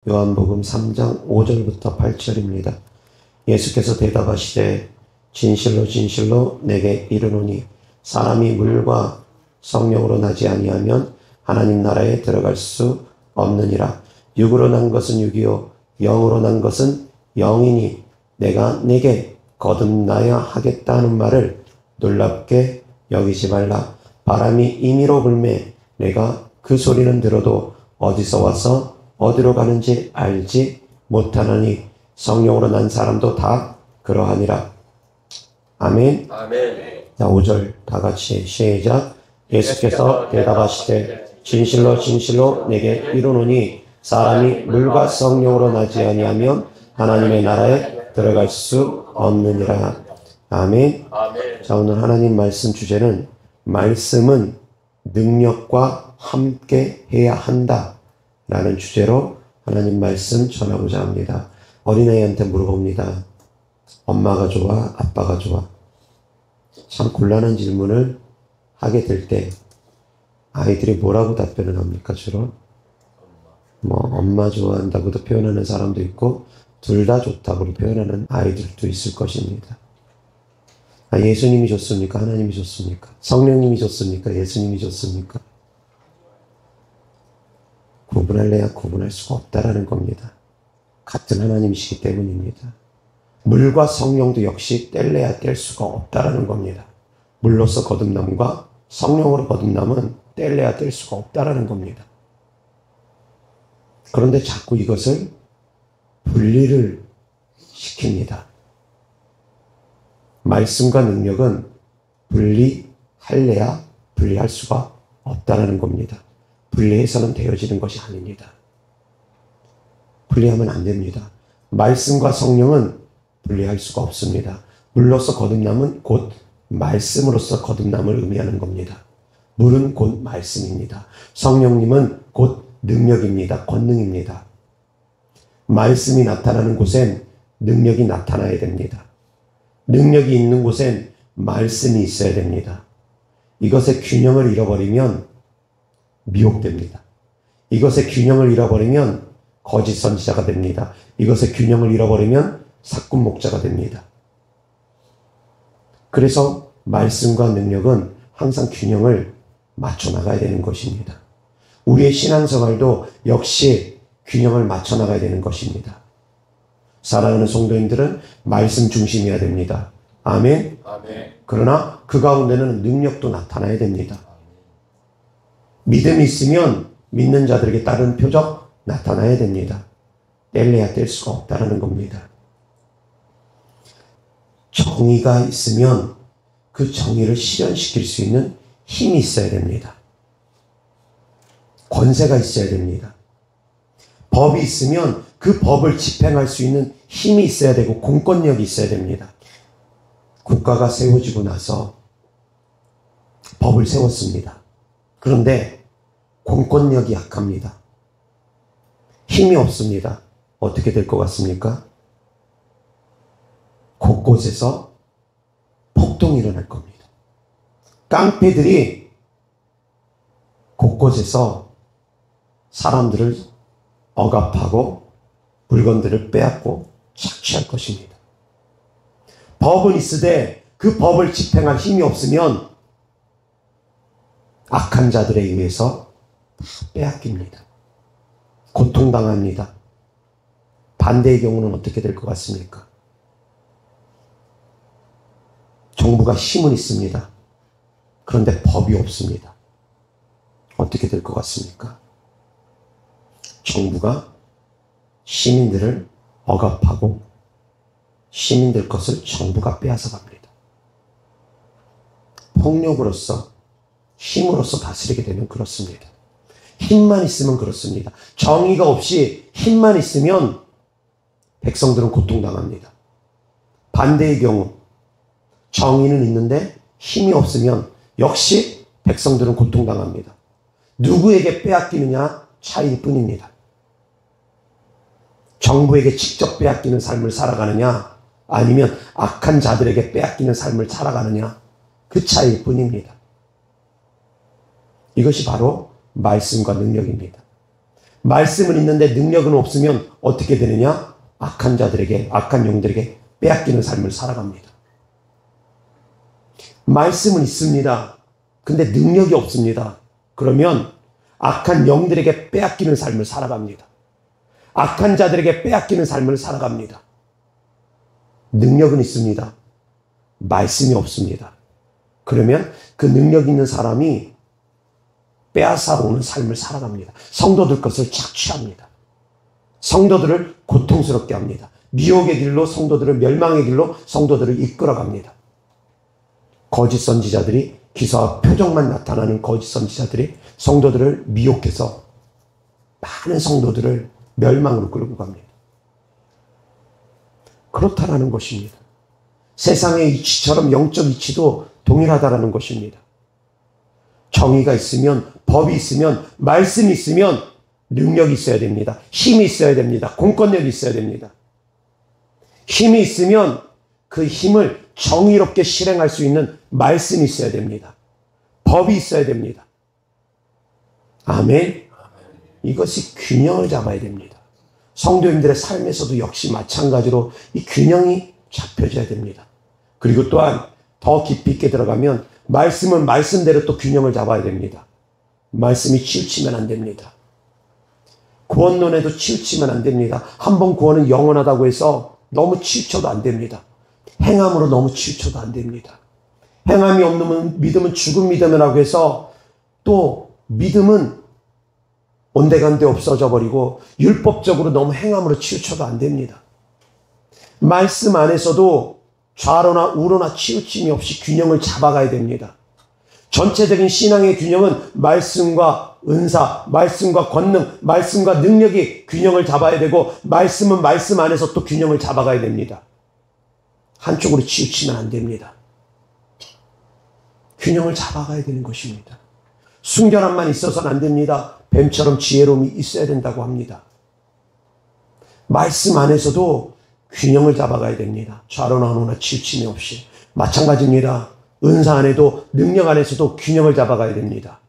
요한복음 3장 5절부터 8절입니다. 예수께서 대답하시되 진실로 진실로 내게 이르노니 사람이 물과 성령으로 나지 아니하면 하나님 나라에 들어갈 수 없느니라. 육으로 난 것은 육이요 영으로 난 것은 영이니 내가 내게 거듭나야 하겠다는 말을 놀랍게 여기지 말라. 바람이 임의로 불매 내가 그 소리는 들어도 어디서 와서 어디로 가는지 알지 못하나니 성령으로 난 사람도 다 그러하니라. 아멘. 아멘. 자, 5절 다 같이 시작. 예수께서 대답하시되 진실로 진실로 내게 이르노니 사람이 물과 성령으로 나지 아니하면 하나님의 나라에 들어갈 수 없느니라. 아멘. 아멘. 자, 오늘 하나님 말씀 주제는 말씀은 능력과 함께 해야 한다 라는 주제로 하나님 말씀 전하고자 합니다. 어린아이한테 물어봅니다. 엄마가 좋아? 아빠가 좋아? 참 곤란한 질문을 하게 될 때 아이들이 뭐라고 답변을 합니까? 주로 엄마 좋아한다고도 표현하는 사람도 있고 둘 다 좋다고 표현하는 아이들도 있을 것입니다. 예수님이 좋습니까? 하나님이 좋습니까? 성령님이 좋습니까? 예수님이 좋습니까? 구분할래야 구분할 수가 없다라는 겁니다. 같은 하나님이시기 때문입니다. 물과 성령도 역시 뗄래야 뗄 수가 없다라는 겁니다. 물로서 거듭남과 성령으로 거듭남은 뗄래야 뗄 수가 없다라는 겁니다. 그런데 자꾸 이것을 분리를 시킵니다. 말씀과 능력은 분리할래야 분리할 수가 없다라는 겁니다. 분리해서는 되어지는 것이 아닙니다. 분리하면 안 됩니다. 말씀과 성령은 분리할 수가 없습니다. 물로서 거듭남은 곧 말씀으로서 거듭남을 의미하는 겁니다. 물은 곧 말씀입니다. 성령님은 곧 능력입니다. 권능입니다. 말씀이 나타나는 곳엔 능력이 나타나야 됩니다. 능력이 있는 곳엔 말씀이 있어야 됩니다. 이것의 균형을 잃어버리면 미혹됩니다. 이것의 균형을 잃어버리면 거짓 선지자가 됩니다. 이것의 균형을 잃어버리면 사꾼 목자가 됩니다. 그래서 말씀과 능력은 항상 균형을 맞춰 나가야 되는 것입니다. 우리의 신앙생활도 역시 균형을 맞춰 나가야 되는 것입니다. 사랑하는 성도님들은 말씀 중심이어야 됩니다. 아멘. 아멘. 그러나 그 가운데는 능력도 나타나야 됩니다. 믿음이 있으면 믿는 자들에게 따른 표적 나타나야 됩니다. 뗄래야 뗄 수가 없다는 겁니다. 정의가 있으면 그 정의를 실현시킬 수 있는 힘이 있어야 됩니다. 권세가 있어야 됩니다. 법이 있으면 그 법을 집행할 수 있는 힘이 있어야 되고 공권력이 있어야 됩니다. 국가가 세워지고 나서 법을 세웠습니다. 그런데 공권력이 약합니다. 힘이 없습니다. 어떻게 될 것 같습니까? 곳곳에서 폭동이 일어날 겁니다. 깡패들이 곳곳에서 사람들을 억압하고 물건들을 빼앗고 착취할 것입니다. 법은 있으되 그 법을 집행할 힘이 없으면 악한 자들에 의해서 다 빼앗깁니다. 고통당합니다. 반대의 경우는 어떻게 될 것 같습니까? 정부가 힘은 있습니다. 그런데 법이 없습니다. 어떻게 될 것 같습니까? 정부가 시민들을 억압하고 시민들 것을 정부가 빼앗아 갑니다. 폭력으로서 힘으로서 다스리게 되면 그렇습니다. 힘만 있으면 그렇습니다. 정의가 없이 힘만 있으면 백성들은 고통당합니다. 반대의 경우 정의는 있는데 힘이 없으면 역시 백성들은 고통당합니다. 누구에게 빼앗기느냐 차이일 뿐입니다. 정부에게 직접 빼앗기는 삶을 살아가느냐 아니면 악한 자들에게 빼앗기는 삶을 살아가느냐 그 차이일 뿐입니다. 이것이 바로 말씀과 능력입니다. 말씀은 있는데 능력은 없으면 어떻게 되느냐? 악한 자들에게, 악한 영들에게 빼앗기는 삶을 살아갑니다. 말씀은 있습니다. 근데 능력이 없습니다. 그러면 악한 영들에게 빼앗기는 삶을 살아갑니다. 악한 자들에게 빼앗기는 삶을 살아갑니다. 능력은 있습니다. 말씀이 없습니다. 그러면 그 능력 있는 사람이 빼앗아 오는 삶을 살아갑니다. 성도들 것을 착취합니다. 성도들을 고통스럽게 합니다. 미혹의 길로 성도들을, 멸망의 길로 성도들을 이끌어갑니다. 거짓 선지자들이, 기사와 표정만 나타나는 거짓 선지자들이 성도들을 미혹해서 많은 성도들을 멸망으로 끌고 갑니다. 그렇다라는 것입니다. 세상의 이치처럼 영적 이치도 동일하다라는 것입니다. 정의가 있으면, 법이 있으면, 말씀이 있으면 능력이 있어야 됩니다. 힘이 있어야 됩니다. 공권력이 있어야 됩니다. 힘이 있으면 그 힘을 정의롭게 실행할 수 있는 말씀이 있어야 됩니다. 법이 있어야 됩니다. 아멘. 이것이 균형을 잡아야 됩니다. 성도님들의 삶에서도 역시 마찬가지로 이 균형이 잡혀져야 됩니다. 그리고 또한 더 깊이 있게 들어가면 말씀은 말씀대로 또 균형을 잡아야 됩니다. 말씀이 치우치면 안 됩니다. 구원론에도 치우치면 안 됩니다. 한번 구원은 영원하다고 해서 너무 치우쳐도 안 됩니다. 행함으로 너무 치우쳐도 안 됩니다. 행함이 없는 믿음은 죽은 믿음이라고 해서 또 믿음은 온데간데 없어져 버리고 율법적으로 너무 행함으로 치우쳐도 안 됩니다. 말씀 안에서도 좌로나 우로나 치우침이 없이 균형을 잡아가야 됩니다. 전체적인 신앙의 균형은 말씀과 은사, 말씀과 권능, 말씀과 능력이 균형을 잡아야 되고 말씀은 말씀 안에서 또 균형을 잡아가야 됩니다. 한쪽으로 치우치면 안 됩니다. 균형을 잡아가야 되는 것입니다. 순결함만 있어서는 안 됩니다. 뱀처럼 지혜로움이 있어야 된다고 합니다. 말씀 안에서도 균형을 잡아가야 됩니다. 좌로나 우로나 치우침이 없이. 마찬가지입니다. 은사 안에도 능력 안에서도 균형을 잡아가야 됩니다.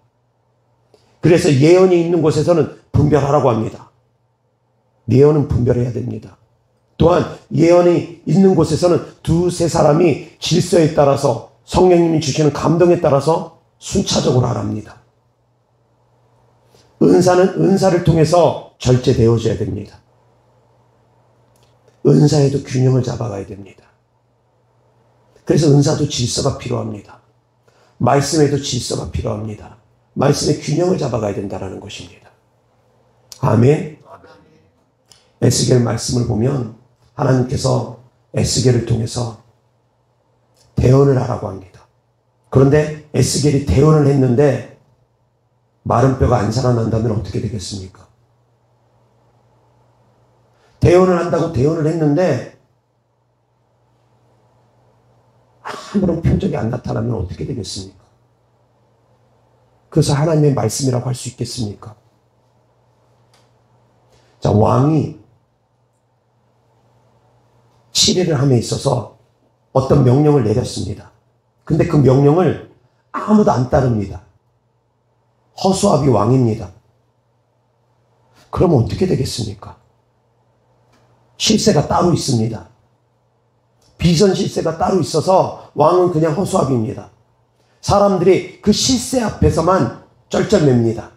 그래서 예언이 있는 곳에서는 분별하라고 합니다. 예언은 분별해야 됩니다. 또한 예언이 있는 곳에서는 두세 사람이 질서에 따라서 성령님이 주시는 감동에 따라서 순차적으로 하랍니다. 은사는 은사를 통해서 절제되어져야 됩니다. 은사에도 균형을 잡아가야 됩니다. 그래서 은사도 질서가 필요합니다. 말씀에도 질서가 필요합니다. 말씀의 균형을 잡아가야 된다는 것입니다. 아멘. 에스겔 말씀을 보면 하나님께서 에스겔을 통해서 대언을 하라고 합니다. 그런데 에스겔이 대언을 했는데 마른 뼈가 안 살아난다면 어떻게 되겠습니까? 대언을 한다고 대언을 했는데 아무런 표적이 안 나타나면 어떻게 되겠습니까? 그래서 하나님의 말씀이라고 할 수 있겠습니까? 자, 왕이 치리를 함에 있어서 어떤 명령을 내렸습니다. 근데 그 명령을 아무도 안 따릅니다. 허수아비 왕입니다. 그러면 어떻게 되겠습니까? 실세가 따로 있습니다. 비선 실세가 따로 있어서 왕은 그냥 허수아비입니다. 사람들이 그 실세 앞에서만 쩔쩔맵니다.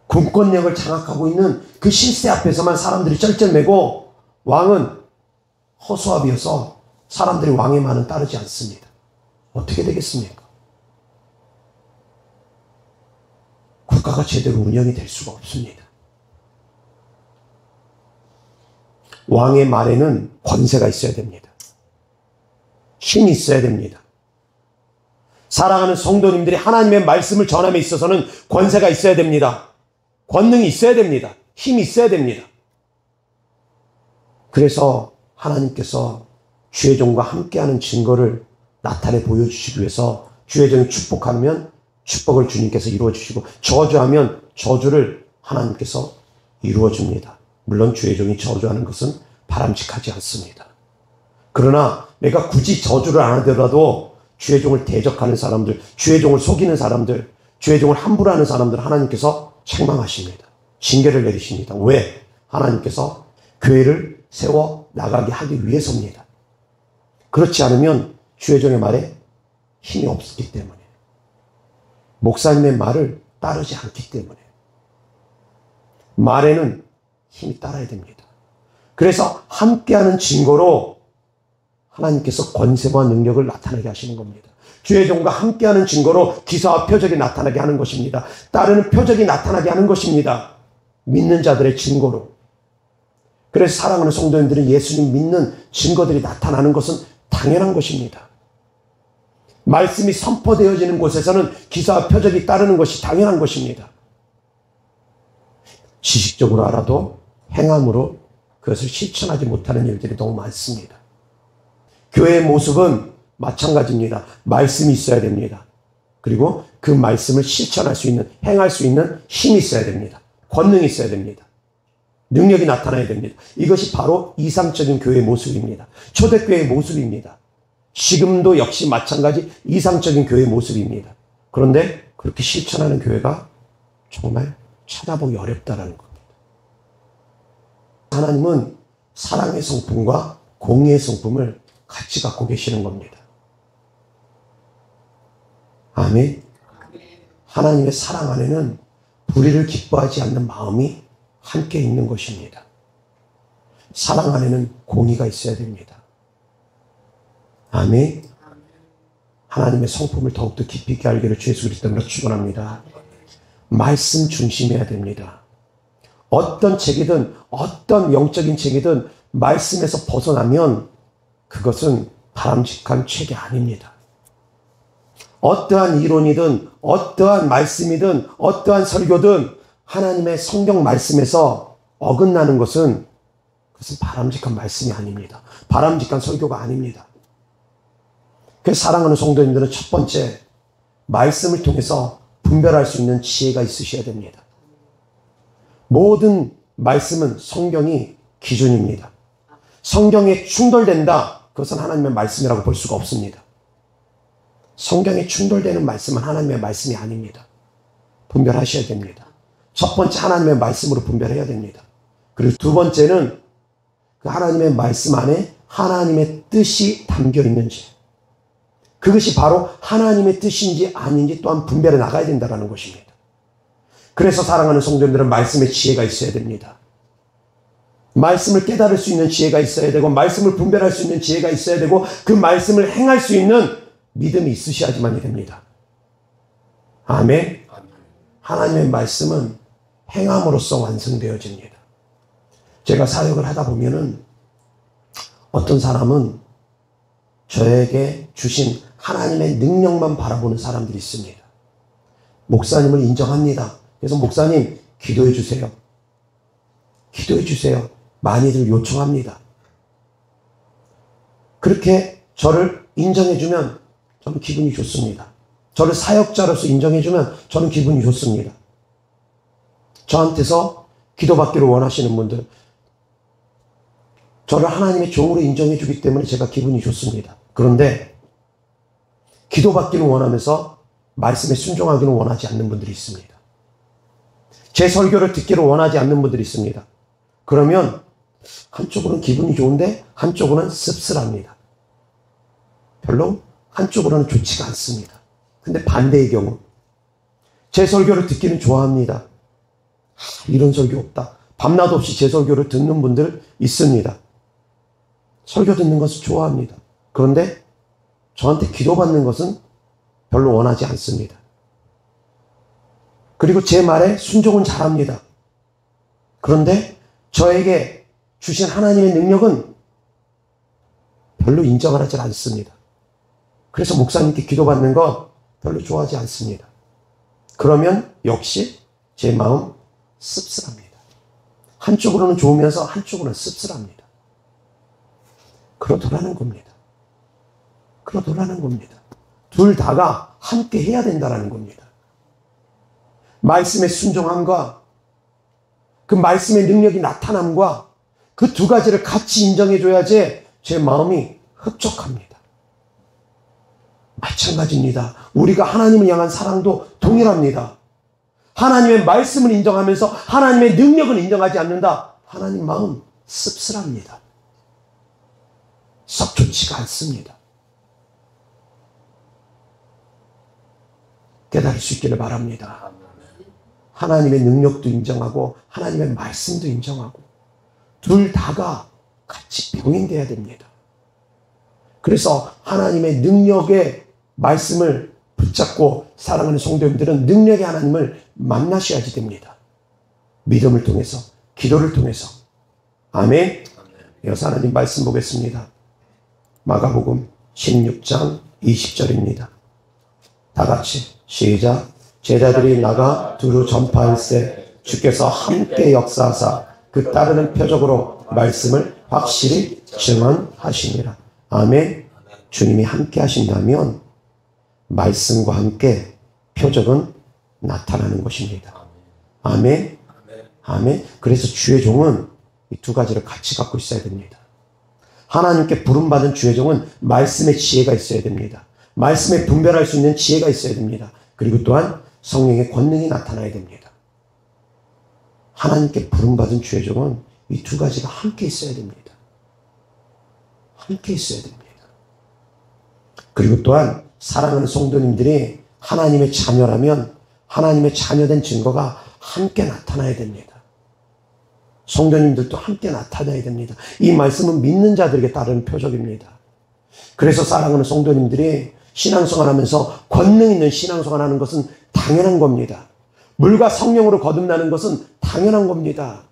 군권력을 장악하고 있는 그 실세 앞에서만 사람들이 쩔쩔매고 왕은 허수아비여서 사람들이 왕의 말은 따르지 않습니다. 어떻게 되겠습니까? 국가가 제대로 운영이 될 수가 없습니다. 왕의 말에는 권세가 있어야 됩니다. 힘이 있어야 됩니다. 사랑하는 성도님들이 하나님의 말씀을 전함에 있어서는 권세가 있어야 됩니다. 권능이 있어야 됩니다. 힘이 있어야 됩니다. 그래서 하나님께서 주의 종과 함께하는 증거를 나타내 보여주시기 위해서 주의 종이 축복하면 축복을 주님께서 이루어주시고 저주하면 저주를 하나님께서 이루어줍니다. 물론 주의 종이 저주하는 것은 바람직하지 않습니다. 그러나 내가 굳이 저주를 안 하더라도 주의 종을 대적하는 사람들, 주의 종을 속이는 사람들, 주의 종을 함부로 하는 사람들은 하나님께서 책망하십니다. 징계를 내리십니다. 왜? 하나님께서 교회를 세워 나가게 하기 위해서입니다. 그렇지 않으면 주의 종의 말에 힘이 없기 때문에, 목사님의 말을 따르지 않기 때문에, 말에는 힘이 따라야 됩니다. 그래서 함께하는 증거로 하나님께서 권세와 능력을 나타나게 하시는 겁니다. 주의 종과 함께하는 증거로 기사와 표적이 나타나게 하는 것입니다. 따르는 표적이 나타나게 하는 것입니다. 믿는 자들의 증거로. 그래서 사랑하는 성도님들은 예수님 믿는 증거들이 나타나는 것은 당연한 것입니다. 말씀이 선포되어지는 곳에서는 기사와 표적이 따르는 것이 당연한 것입니다. 지식적으로 알아도 행함으로 그것을 실천하지 못하는 일들이 너무 많습니다. 교회의 모습은 마찬가지입니다. 말씀이 있어야 됩니다. 그리고 그 말씀을 실천할 수 있는, 행할 수 있는 힘이 있어야 됩니다. 권능이 있어야 됩니다. 능력이 나타나야 됩니다. 이것이 바로 이상적인 교회의 모습입니다. 초대교회의 모습입니다. 지금도 역시 마찬가지 이상적인 교회의 모습입니다. 그런데 그렇게 실천하는 교회가 정말 찾아보기 어렵다는 겁니다. 하나님은 사랑의 성품과 공의의 성품을 같이 갖고 계시는 겁니다. 아멘. 하나님의 사랑 안에는 불의를 기뻐하지 않는 마음이 함께 있는 것입니다. 사랑 안에는 공의가 있어야 됩니다. 아멘. 하나님의 성품을 더욱더 깊이 있게 알기를 주 예수 그리스도 이름으로 축원합니다. 말씀 중심해야 됩니다. 어떤 책이든 어떤 영적인 책이든 말씀에서 벗어나면 그것은 바람직한 책이 아닙니다. 어떠한 이론이든 어떠한 말씀이든 어떠한 설교든 하나님의 성경 말씀에서 어긋나는 것은 그것은 바람직한 말씀이 아닙니다. 바람직한 설교가 아닙니다. 그래서 사랑하는 성도님들은 첫 번째, 말씀을 통해서 분별할 수 있는 지혜가 있으셔야 됩니다. 모든 말씀은 성경이 기준입니다. 성경에 충돌된다, 그것은 하나님의 말씀이라고 볼 수가 없습니다. 성경에 충돌되는 말씀은 하나님의 말씀이 아닙니다. 분별하셔야 됩니다. 첫 번째, 하나님의 말씀으로 분별해야 됩니다. 그리고 두 번째는 그 하나님의 말씀 안에 하나님의 뜻이 담겨 있는지, 그것이 바로 하나님의 뜻인지 아닌지 또한 분별해 나가야 된다는 것입니다. 그래서 사랑하는 성도님들은 말씀의 지혜가 있어야 됩니다. 말씀을 깨달을 수 있는 지혜가 있어야 되고, 말씀을 분별할 수 있는 지혜가 있어야 되고, 그 말씀을 행할 수 있는 믿음이 있으셔야지만이 됩니다. 아멘. 하나님의 말씀은 행함으로써 완성되어집니다. 제가 사역을 하다 보면은 어떤 사람은 저에게 주신 하나님의 능력만 바라보는 사람들이 있습니다. 목사님을 인정합니다. 그래서 목사님 기도해 주세요. 기도해 주세요. 많이들 요청합니다. 그렇게 저를 인정해 주면 저는 기분이 좋습니다. 저를 사역자로서 인정해 주면 저는 기분이 좋습니다. 저한테서 기도받기를 원하시는 분들, 저를 하나님의 종으로 인정해 주기 때문에 제가 기분이 좋습니다. 그런데 기도받기를 원하면서 말씀에 순종하기는 원하지 않는 분들이 있습니다. 제 설교를 듣기를 원하지 않는 분들이 있습니다. 그러면 한쪽으로는 기분이 좋은데 한쪽으로는 씁쓸합니다. 별로 한쪽으로는 좋지가 않습니다. 근데 반대의 경우, 제 설교를 듣기는 좋아합니다. 이런 설교 없다. 밤낮 없이 제 설교를 듣는 분들 있습니다. 설교 듣는 것을 좋아합니다. 그런데 저한테 기도받는 것은 별로 원하지 않습니다. 그리고 제 말에 순종은 잘합니다. 그런데 저에게 주신 하나님의 능력은 별로 인정을 하지 않습니다. 그래서 목사님께 기도받는 것 별로 좋아하지 않습니다. 그러면 역시 제 마음 씁쓸합니다. 한쪽으로는 좋으면서 한쪽으로는 씁쓸합니다. 그러더라는 겁니다. 그러더라는 겁니다. 둘 다가 함께 해야 된다는 겁니다. 말씀의 순종함과 그 말씀의 능력이 나타남과 그 두 가지를 같이 인정해 줘야지 제 마음이 흡족합니다. 마찬가지입니다. 우리가 하나님을 향한 사랑도 동일합니다. 하나님의 말씀을 인정하면서 하나님의 능력을 인정하지 않는다. 하나님 마음 씁쓸합니다. 썩 좋지가 않습니다. 깨달을 수 있기를 바랍니다. 하나님의 능력도 인정하고 하나님의 말씀도 인정하고 둘 다가 같이 병행돼야 됩니다. 그래서 하나님의 능력의 말씀을 붙잡고 사랑하는 성도님들은 능력의 하나님을 만나셔야지 됩니다. 믿음을 통해서, 기도를 통해서. 아멘. 이어서 하나님 말씀 보겠습니다. 마가복음 16장 20절입니다. 다 같이 시작. 제자들이 나가 두루 전파할세 주께서 함께 역사하사 그 따르는 표적으로 말씀을 확실히 증언하시니라. 아멘. 주님이 함께 하신다면 말씀과 함께 표적은 나타나는 것입니다. 아멘. 아멘. 그래서 주의 종은 이 두 가지를 같이 갖고 있어야 됩니다. 하나님께 부름받은 주의 종은 말씀의 지혜가 있어야 됩니다. 말씀에 분별할 수 있는 지혜가 있어야 됩니다. 그리고 또한 성령의 권능이 나타나야 됩니다. 하나님께 부름받은 주의 종은 이 두 가지가 함께 있어야 됩니다. 함께 있어야 됩니다. 그리고 또한 사랑하는 성도님들이 하나님의 자녀라면 하나님의 자녀된 증거가 함께 나타나야 됩니다. 성도님들도 함께 나타나야 됩니다. 이 말씀은 믿는 자들에게 따르는 표적입니다. 그래서 사랑하는 성도님들이 신앙생활하면서 권능 있는 신앙생활하는 것은 당연한 겁니다. 물과 성령으로 거듭나는 것은 당연한 겁니다.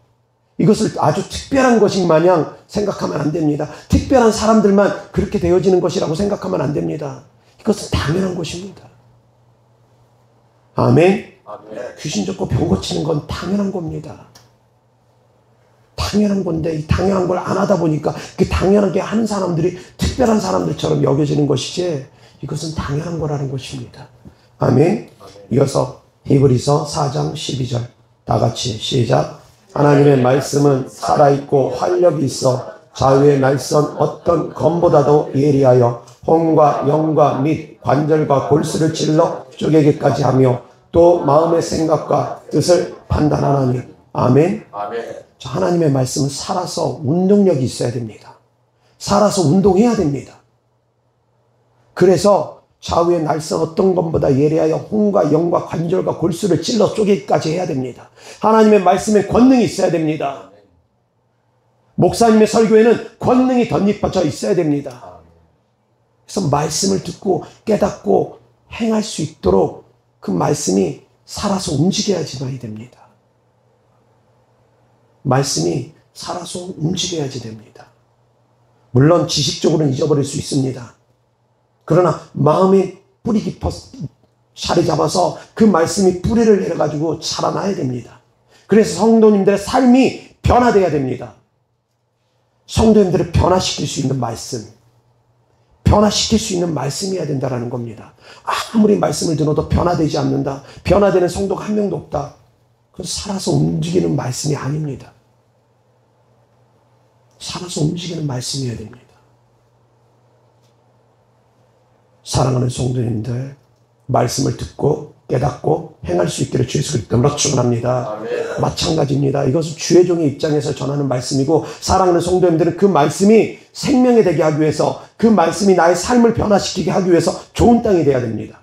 이것을 아주 특별한 것인 마냥 생각하면 안 됩니다. 특별한 사람들만 그렇게 되어지는 것이라고 생각하면 안 됩니다. 이것은 당연한 것입니다. 아멘. 귀신 쫓고 병 고치는 건 당연한 겁니다. 당연한 건데 이 당연한 걸 안 하다 보니까 그 당연하게 하는 사람들이 특별한 사람들처럼 여겨지는 것이지 이것은 당연한 거라는 것입니다. 아멘. 이어서 히브리서 4장 12절 다 같이 시작. 하나님의 말씀은 살아있고 활력이 있어 좌우에 날선 어떤 검보다도 예리하여 혼과 영과 및 관절과 골수를 찔러 쪼개기까지 하며 또 마음의 생각과 뜻을 판단하나니. 아멘. 아멘. 하나님의 말씀은 살아서 운동력이 있어야 됩니다. 살아서 운동해야 됩니다. 그래서 좌우에 날선 어떤 것보다 예리하여 혼과 영과 관절과 골수를 찔러 쪼개기까지 해야 됩니다. 하나님의 말씀에 권능이 있어야 됩니다. 목사님의 설교에는 권능이 덧입혀져 있어야 됩니다. 그래서 말씀을 듣고 깨닫고 행할 수 있도록 그 말씀이 살아서 움직여야지만이 됩니다. 말씀이 살아서 움직여야지 됩니다. 물론 지식적으로는 잊어버릴 수 있습니다. 그러나 마음이 뿌리 깊어 자리 잡아서 그 말씀이 뿌리를 내려가지고 자라나야 됩니다. 그래서 성도님들의 삶이 변화되어야 됩니다. 성도님들을 변화시킬 수 있는 말씀, 변화시킬 수 있는 말씀이어야 된다는 겁니다. 아무리 말씀을 들어도 변화되지 않는다. 변화되는 성도가 한 명도 없다. 그건 살아서 움직이는 말씀이 아닙니다. 살아서 움직이는 말씀이어야 됩니다. 사랑하는 성도님들, 말씀을 듣고 깨닫고 행할 수 있기를 주 예수 그리스도로 축원합니다. 마찬가지입니다. 이것은 주의 종의 입장에서 전하는 말씀이고 사랑하는 성도님들은 그 말씀이 생명이 되게 하기 위해서 그 말씀이 나의 삶을 변화시키게 하기 위해서 좋은 땅이 되어야 됩니다.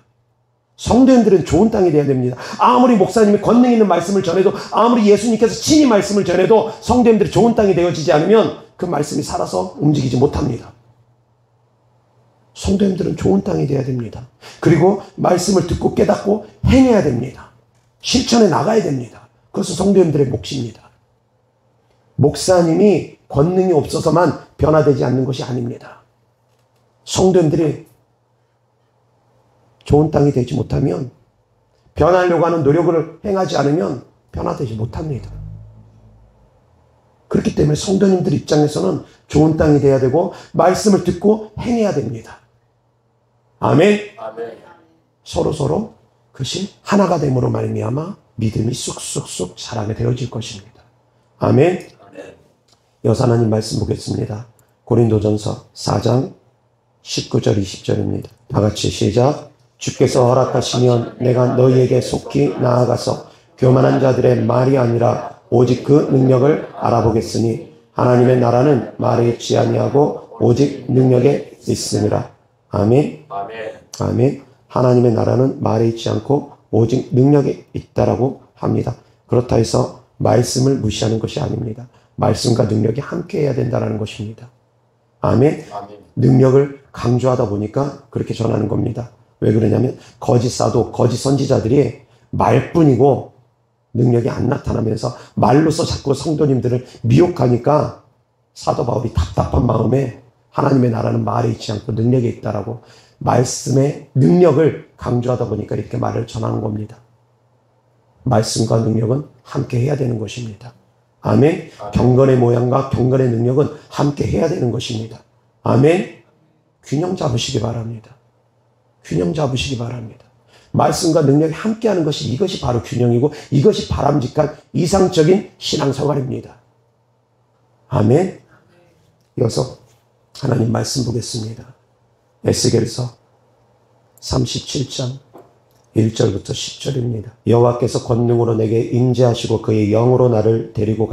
성도님들은 좋은 땅이 되어야 됩니다. 아무리 목사님이 권능 있는 말씀을 전해도 아무리 예수님께서 친히 말씀을 전해도 성도님들이 좋은 땅이 되어지지 않으면 그 말씀이 살아서 움직이지 못합니다. 성도님들은 좋은 땅이 되어야 됩니다. 그리고 말씀을 듣고 깨닫고 행해야 됩니다. 실천해 나가야 됩니다. 그것은 성도님들의 몫입니다. 목사님이 권능이 없어서만 변화되지 않는 것이 아닙니다. 성도님들이 좋은 땅이 되지 못하면, 변하려고 하는 노력을 행하지 않으면 변화되지 못합니다. 그렇기 때문에 성도님들 입장에서는 좋은 땅이 돼야 되고 말씀을 듣고 행해야 됩니다. 아멘. 아멘. 서로 그것이 하나가 됨으로 말미암아 믿음이 쑥쑥쑥 자라게 되어질 것입니다. 아멘. 아멘. 여호와 하나님 말씀 보겠습니다. 고린도전서 4장 19절, 20절입니다. 다 같이 시작. 주께서 허락하시면 내가 너희에게 속히 나아가서 교만한 자들의 말이 아니라 오직 그 능력을 알아보겠으니 하나님의 나라는 말에 있지 아니하고 오직 능력에 있음이라. 아멘. 아멘. 하나님의 나라는 말에 있지 않고 오직 능력에 있다라고 합니다. 그렇다 해서 말씀을 무시하는 것이 아닙니다. 말씀과 능력이 함께 해야 된다는 것입니다. 아멘. 능력을 강조하다 보니까 그렇게 전하는 겁니다. 왜 그러냐면 거짓 사도, 거짓 선지자들이 말뿐이고 능력이 안 나타나면서 말로서 자꾸 성도님들을 미혹하니까 사도 바울이 답답한 마음에 하나님의 나라는 말에 있지 않고 능력에 있다라고 말씀의 능력을 강조하다 보니까 이렇게 말을 전하는 겁니다. 말씀과 능력은 함께 해야 되는 것입니다. 아멘. 경건의 모양과 경건의 능력은 함께 해야 되는 것입니다. 아멘. 균형 잡으시기 바랍니다. 균형 잡으시기 바랍니다. 말씀과 능력이 함께하는 것이 이것이 바로 균형이고 이것이 바람직한 이상적인 신앙생활입니다. 아멘. 이어서 하나님 말씀 보겠습니다. 에스겔서 37장 1절부터 10절입니다. 여호와께서 권능으로 내게 임재하시고 그의 영으로 나를 데리고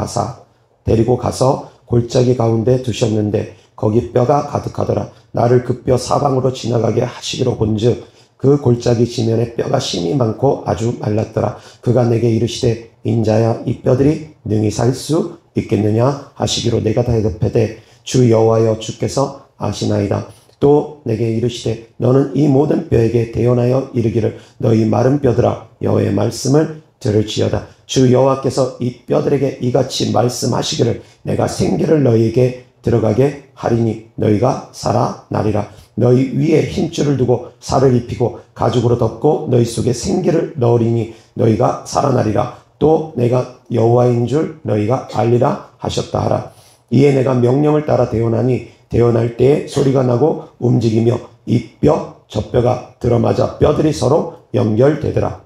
가서 골짜기 가운데 두셨는데 거기 뼈가 가득하더라. 나를 그 뼈 사방으로 지나가게 하시기로 본즉 그 골짜기 지면에 뼈가 심이 많고 아주 말랐더라. 그가 내게 이르시되 인자야 이 뼈들이 능히 살 수 있겠느냐 하시기로 내가 대답하되 주 여호와여 주께서 아시나이다. 또 내게 이르시되 너는 이 모든 뼈에게 대언하여 이르기를 너희 마른 뼈들아 여호와의 말씀을 들을지어다. 주 여호와께서 이 뼈들에게 이같이 말씀하시기를 내가 생기를 너희에게 들어가게 하리니 너희가 살아나리라. 너희 위에 힘줄을 두고 살을 입히고 가죽으로 덮고 너희 속에 생기를 넣으리니 너희가 살아나리라. 또 내가 여호와인 줄 너희가 알리라 하셨다 하라. 이에 내가 명령을 따라 대언하니 대언할 때에 소리가 나고 움직이며 이 뼈 저 뼈가 들어맞아 뼈들이 서로 연결되더라.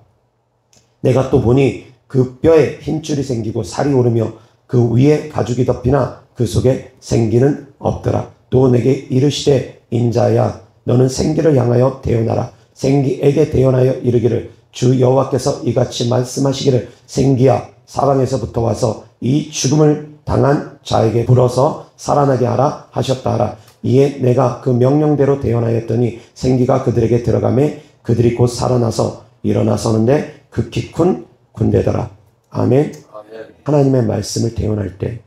내가 또 보니 그 뼈에 힘줄이 생기고 살이 오르며 그 위에 가죽이 덮이나 그 속에 생기는 없더라. 또 내게 이르시되 인자야 너는 생기를 향하여 대언하라. 생기에게 대언하여 이르기를 주 여호와께서 이같이 말씀하시기를 생기야 사방에서부터 와서 이 죽음을 당한 자에게 불어서 살아나게 하라 하셨다 하라. 이에 내가 그 명령대로 대언하였더니 생기가 그들에게 들어가매 그들이 곧 살아나서 일어나서는데 극히 큰 군대더라. 아멘. 하나님의 말씀을 대언할 때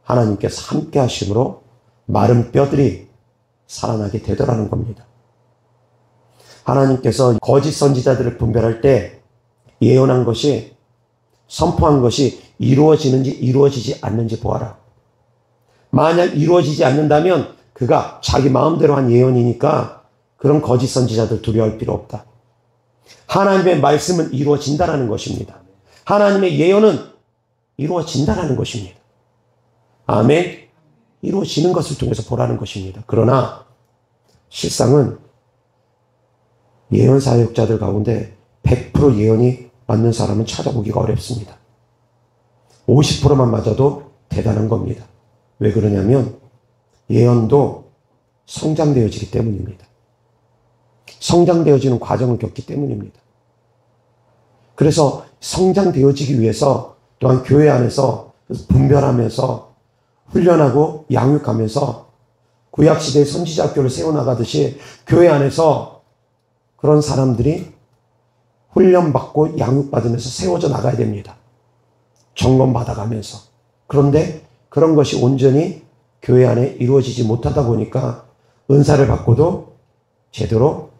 하나님께서 함께 하심으로 마른 뼈들이 살아나게 되더라는 겁니다. 하나님께서 거짓 선지자들을 분별할 때 예언한 것이 선포한 것이 이루어지는지 이루어지지 않는지 보아라. 만약 이루어지지 않는다면 그가 자기 마음대로 한 예언이니까 그런 거짓 선지자들 두려워할 필요 없다. 하나님의 말씀은 이루어진다라는 것입니다. 하나님의 예언은 이루어진다라는 것입니다. 아멘. 이루어지는 것을 통해서 보라는 것입니다. 그러나 실상은 예언 사역자들 가운데 100% 예언이 맞는 사람은 찾아보기가 어렵습니다. 50%만 맞아도 대단한 겁니다. 왜 그러냐면 예언도 성장되어지기 때문입니다. 성장되어지는 과정을 겪기 때문입니다. 그래서 성장되어지기 위해서 또한 교회 안에서 분별하면서 훈련하고 양육하면서 구약시대의 선지자학교를 세워나가듯이 교회 안에서 그런 사람들이 훈련받고 양육받으면서 세워져 나가야 됩니다. 점검받아가면서. 그런데 그런 것이 온전히 교회 안에 이루어지지 못하다 보니까 은사를 받고도 제대로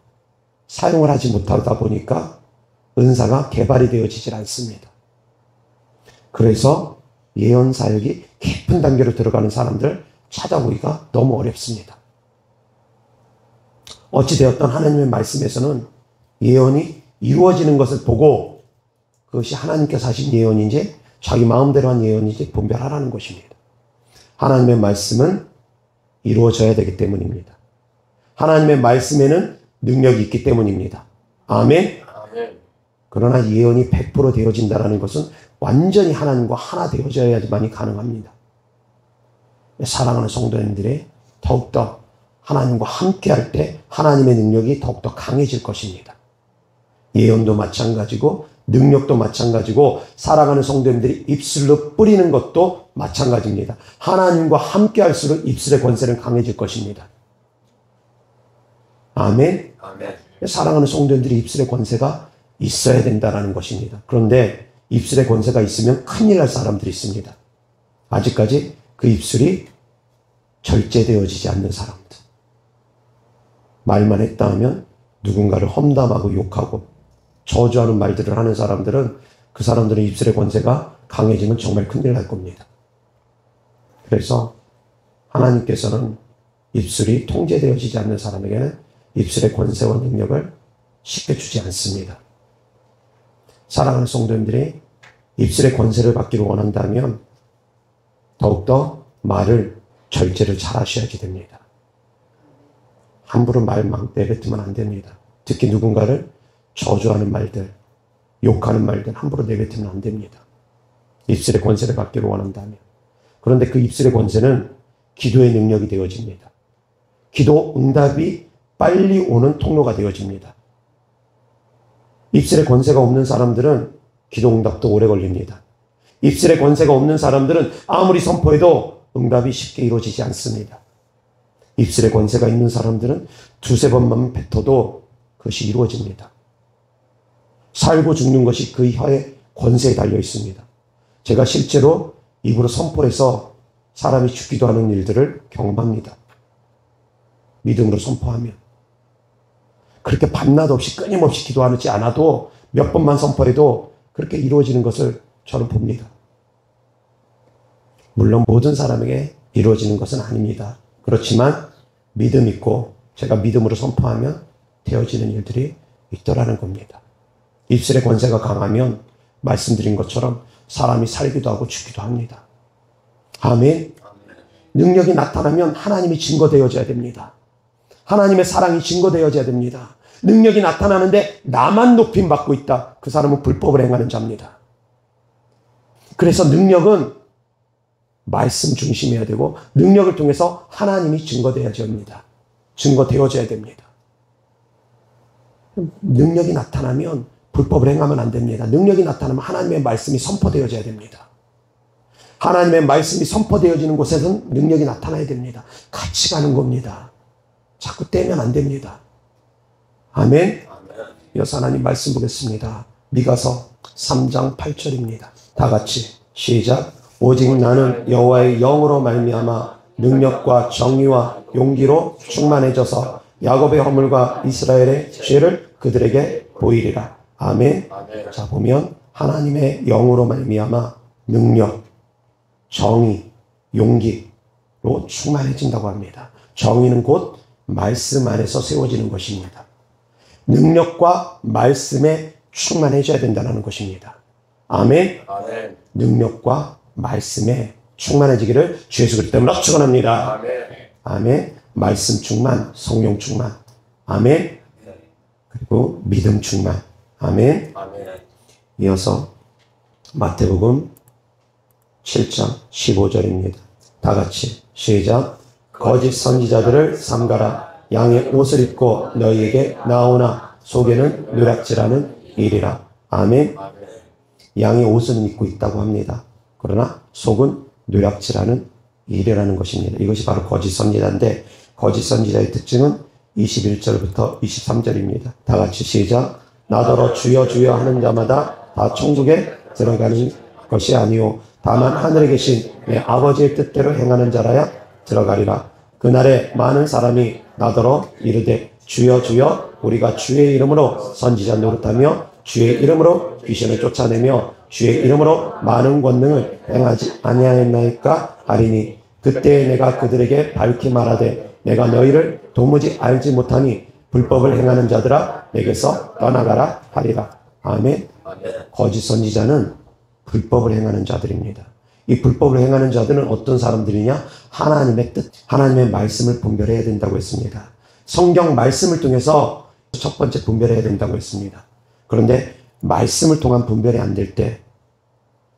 사용을 하지 못하다 보니까 은사가 개발이 되어지질 않습니다. 그래서 예언 사역이 깊은 단계로 들어가는 사람들 찾아보기가 너무 어렵습니다. 어찌되었던 하나님의 말씀에서는 예언이 이루어지는 것을 보고 그것이 하나님께서 하신 예언인지 자기 마음대로 한 예언인지 분별하라는 것입니다. 하나님의 말씀은 이루어져야 되기 때문입니다. 하나님의 말씀에는 능력이 있기 때문입니다. 아멘. 그러나 예언이 100% 되어진다는 것은 완전히 하나님과 하나 되어져야지만이 가능합니다. 사랑하는 성도님들의 더욱더 하나님과 함께 할 때 하나님의 능력이 더욱더 강해질 것입니다. 예언도 마찬가지고 능력도 마찬가지고 살아가는 성도님들이 입술로 뿌리는 것도 마찬가지입니다. 하나님과 함께 할수록 입술의 권세는 강해질 것입니다. 아멘. 아멘. 사랑하는 성도님들이 입술의 권세가 있어야 된다는 것입니다. 그런데 입술의 권세가 있으면 큰일 날 사람들이 있습니다. 아직까지 그 입술이 절제되어지지 않는 사람들. 말만 했다 하면 누군가를 험담하고 욕하고 저주하는 말들을 하는 사람들은 그 사람들의 입술의 권세가 강해지면 정말 큰일 날 겁니다. 그래서 하나님께서는 입술이 통제되어지지 않는 사람에게는 입술의 권세와 능력을 쉽게 주지 않습니다. 사랑하는 성도님들이 입술의 권세를 받기를 원한다면 더욱더 말을 절제를 잘 하셔야지 됩니다. 함부로 말 막 내뱉으면 안 됩니다. 특히 누군가를 저주하는 말들, 욕하는 말들 함부로 내뱉으면 안 됩니다. 입술의 권세를 받기를 원한다면. 그런데 그 입술의 권세는 기도의 능력이 되어집니다. 기도 응답이 빨리 오는 통로가 되어집니다. 입술의 권세가 없는 사람들은 기도 응답도 오래 걸립니다. 입술의 권세가 없는 사람들은 아무리 선포해도 응답이 쉽게 이루어지지 않습니다. 입술의 권세가 있는 사람들은 두세 번만 뱉어도 그것이 이루어집니다. 살고 죽는 것이 그 혀의 권세에 달려 있습니다. 제가 실제로 입으로 선포해서 사람이 죽기도 하는 일들을 경험합니다. 믿음으로 선포하면. 그렇게 밤낮 없이 끊임없이 기도하지 않아도 몇 번만 선포해도 그렇게 이루어지는 것을 저는 봅니다. 물론 모든 사람에게 이루어지는 것은 아닙니다. 그렇지만 믿음 있고 제가 믿음으로 선포하면 되어지는 일들이 있더라는 겁니다. 입술의 권세가 강하면 말씀드린 것처럼 사람이 살기도 하고 죽기도 합니다. 아멘. 능력이 나타나면 하나님이 증거되어져야 됩니다. 하나님의 사랑이 증거되어져야 됩니다. 능력이 나타나는데 나만 높임받고 있다. 그 사람은 불법을 행하는 자입니다. 그래서 능력은 말씀 중심이어야 되고 능력을 통해서 하나님이 증거되어져야 합니다. 증거되어져야 됩니다. 능력이 나타나면 불법을 행하면 안 됩니다. 능력이 나타나면 하나님의 말씀이 선포되어져야 됩니다. 하나님의 말씀이 선포되어지는 곳에서는 능력이 나타나야 됩니다. 같이 가는 겁니다. 자꾸 떼면 안 됩니다. 아멘. 이어서 하나님 말씀 보겠습니다. 미가서 3장 8절입니다. 다 같이 시작. 오직 나는 여호와의 영으로 말미암아 능력과 정의와 용기로 충만해져서 야곱의 허물과 이스라엘의 죄를 그들에게 보이리라. 아멘. 자, 보면 하나님의 영으로 말미암아 능력, 정의, 용기로 충만해진다고 합니다. 정의는 곧 말씀 안에서 세워지는 것입니다. 능력과 말씀에 충만해져야 된다는 것입니다. 아멘. 아멘. 능력과 말씀에 충만해지기를 주 예수 그리스도 이름으로 축원합니다. 아멘. 아멘. 말씀 충만, 성령 충만. 아멘. 그리고 믿음 충만. 아멘. 아멘. 이어서 마태복음 7장 15절입니다. 다 같이 시작. 거짓 선지자들을 삼가라. 양의 옷을 입고 너희에게 나오나 속에는 누락질하는 일이라. 아멘. 양의 옷은 입고 있다고 합니다. 그러나 속은 누락질하는 일이라는 것입니다. 이것이 바로 거짓 선지자인데 거짓 선지자의 특징은 21절부터 23절입니다. 다 같이 시작. 나더러 주여 주여 하는 자마다 다 천국에 들어가는 것이 아니오 다만 하늘에 계신 내 아버지의 뜻대로 행하는 자라야 들어가리라. 그날에 많은 사람이 나더러 이르되 주여 주여 우리가 주의 이름으로 선지자 노릇하며 주의 이름으로 귀신을 쫓아내며 주의 이름으로 많은 권능을 행하지 아니하였나이까 하리니 그때 내가 그들에게 밝히 말하되 내가 너희를 도무지 알지 못하니 불법을 행하는 자들아 내게서 떠나가라 하리라. 아멘. 거짓 선지자는 불법을 행하는 자들입니다. 이 불법을 행하는 자들은 어떤 사람들이냐? 하나님의 뜻, 하나님의 말씀을 분별해야 된다고 했습니다. 성경 말씀을 통해서 첫 번째 분별해야 된다고 했습니다. 그런데 말씀을 통한 분별이 안 될 때,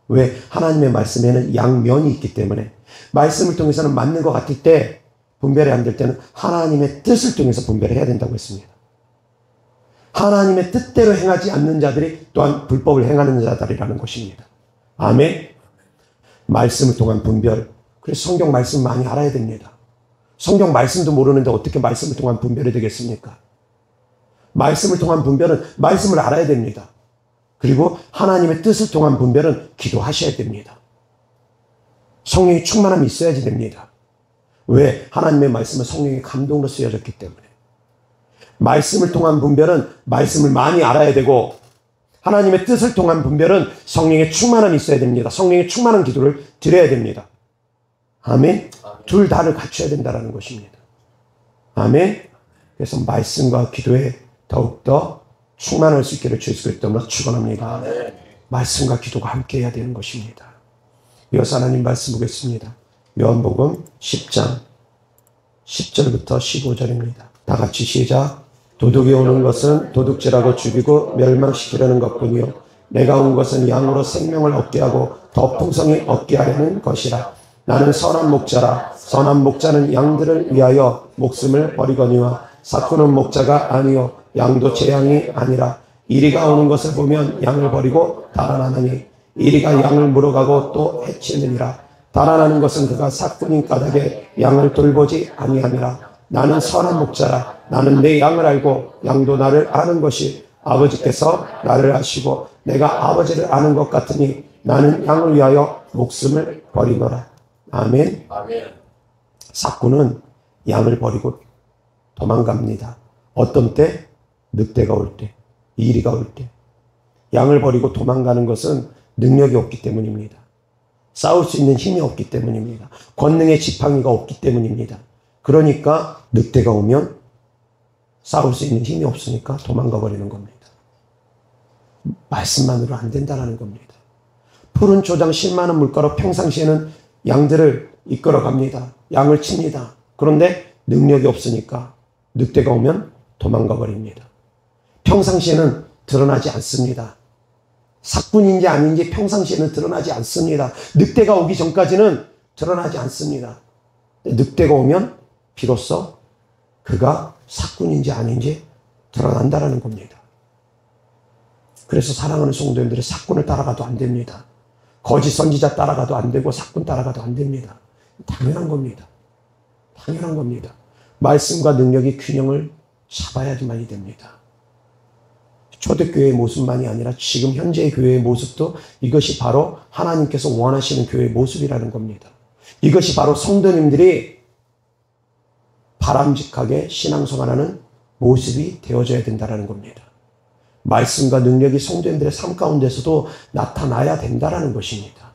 왜? 하나님의 말씀에는 양면이 있기 때문에 말씀을 통해서는 맞는 것 같을 때 분별이 안 될 때는 하나님의 뜻을 통해서 분별을 해야 된다고 했습니다. 하나님의 뜻대로 행하지 않는 자들이 또한 불법을 행하는 자들이라는 것입니다. 아멘. 말씀을 통한 분별. 그래서 성경 말씀 많이 알아야 됩니다. 성경 말씀도 모르는데 어떻게 말씀을 통한 분별이 되겠습니까? 말씀을 통한 분별은 말씀을 알아야 됩니다. 그리고 하나님의 뜻을 통한 분별은 기도하셔야 됩니다. 성령의 충만함이 있어야지 됩니다. 왜? 하나님의 말씀은 성령의 감동으로 쓰여졌기 때문에. 말씀을 통한 분별은 말씀을 많이 알아야 되고, 하나님의 뜻을 통한 분별은 성령의 충만함이 있어야 됩니다. 성령의 충만한 기도를 드려야 됩니다. 아멘? 둘 다를 갖춰야 된다는 것입니다. 아멘? 그래서 말씀과 기도에 더욱더 충만할 수 있기를 주 예수 그리스도로 축원합니다. 말씀과 기도가 함께 해야 되는 것입니다. 이어서 하나님 말씀 보겠습니다. 요한복음 10장 10절부터 15절입니다. 다 같이 시작. 도둑이 오는 것은 도둑질하고 죽이고 멸망시키려는 것뿐이요 내가 온 것은 양으로 생명을 얻게 하고 더 풍성히 얻게 하려는 것이라. 나는 선한 목자라. 선한 목자는 양들을 위하여 목숨을 버리거니와 삭구는 목자가 아니요 양도 제 양이 아니라. 이리가 오는 것을 보면 양을 버리고 달아나느니 이리가 양을 물어가고 또 해치느니라. 달아나는 것은 그가 삭군인 까닭에 양을 돌보지 아니함이라. 나는 선한 목자라. 나는 내 양을 알고 양도 나를 아는 것이 아버지께서 나를 아시고 내가 아버지를 아는 것 같으니 나는 양을 위하여 목숨을 버리노라. 아멘. 삭군은 양을 버리고 도망갑니다. 어떤 때? 늑대가 올 때, 이리가 올 때. 양을 버리고 도망가는 것은 능력이 없기 때문입니다. 싸울 수 있는 힘이 없기 때문입니다. 권능의 지팡이가 없기 때문입니다. 그러니까 늑대가 오면 싸울 수 있는 힘이 없으니까 도망가 버리는 겁니다. 말씀만으로 안 된다는 겁니다. 푸른 초장 10만원 물가로 평상시에는 양들을 이끌어 갑니다. 양을 칩니다. 그런데 능력이 없으니까 늑대가 오면 도망가 버립니다. 평상시에는 드러나지 않습니다. 삭군인지 아닌지 평상시에는 드러나지 않습니다. 늑대가 오기 전까지는 드러나지 않습니다. 늑대가 오면 비로소 그가 삭군인지 아닌지 드러난다는 겁니다. 그래서 사랑하는 성도님들이 삭군을 따라가도 안 됩니다. 거짓 선지자 따라가도 안 되고 삭군 따라가도 안 됩니다. 당연한 겁니다. 당연한 겁니다. 말씀과 능력이 균형을 잡아야지만이 됩니다. 초대교회의 모습만이 아니라 지금 현재의 교회의 모습도 이것이 바로 하나님께서 원하시는 교회의 모습이라는 겁니다. 이것이 바로 성도님들이 바람직하게 신앙생활하는 모습이 되어져야 된다는 겁니다. 말씀과 능력이 성도님들의 삶 가운데서도 나타나야 된다는 것입니다.